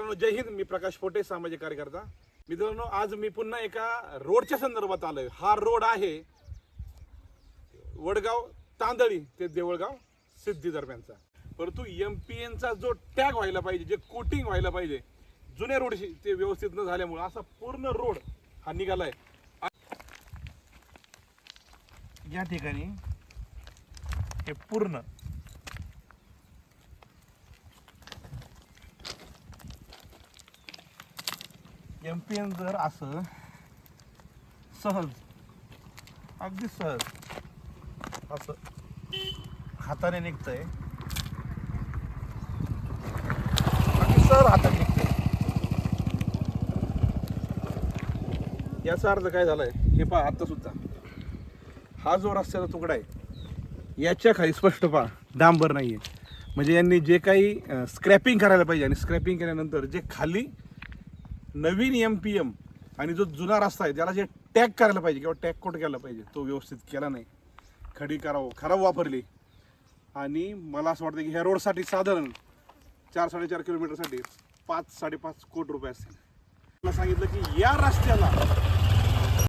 मित्रांनो जय हिंद. मी प्रकाश पोटे, सामाजिक कार्यकर्ता. मित्रांनो आज मी पुन्हा एका रोडच्या संदर्भात आलोय. हा रोड आहे वडगाव तांदळी ते देवळगाव सिद्धी दरम्यानचा. परंतु MPNचा जो टॅग व्हायला पाहिजे, जे कोटिंग व्हायला पाहिजे, जुन्या रोडशी ते व्यवस्थित न झाल्यामुळे असा पूर्ण रोड हा निघालाय. या ठिकाणी हे पूर्ण MPN जर असं सहज, अगदी सहज असं हाताने निघतंय, अगदी सहज हाताने निघतंय. याचा अर्थ काय झालाय हे पहा. आता सुद्धा हा जो रस्त्याचा तुकडा आहे याच्या खाली स्पष्ट पहा डांबर नाहीये. म्हणजे यांनी जे काही स्क्रॅपिंग करायला पाहिजे आणि स्क्रॅपिंग केल्यानंतर जे खाली नवीन MPN आणि जो जुना रस्ता आहे त्याला जे टॅग करायला पाहिजे किंवा टॅग कोट केला पाहिजे तो व्यवस्थित केला नाही. खडी खराब वापरली. आणि मला असं वाटतं की ह्या रोडसाठी साधारण 4-4.5 किलोमीटरसाठी 5-5.5 कोटी रुपये असतील. मला सांगितलं की या रस्त्याला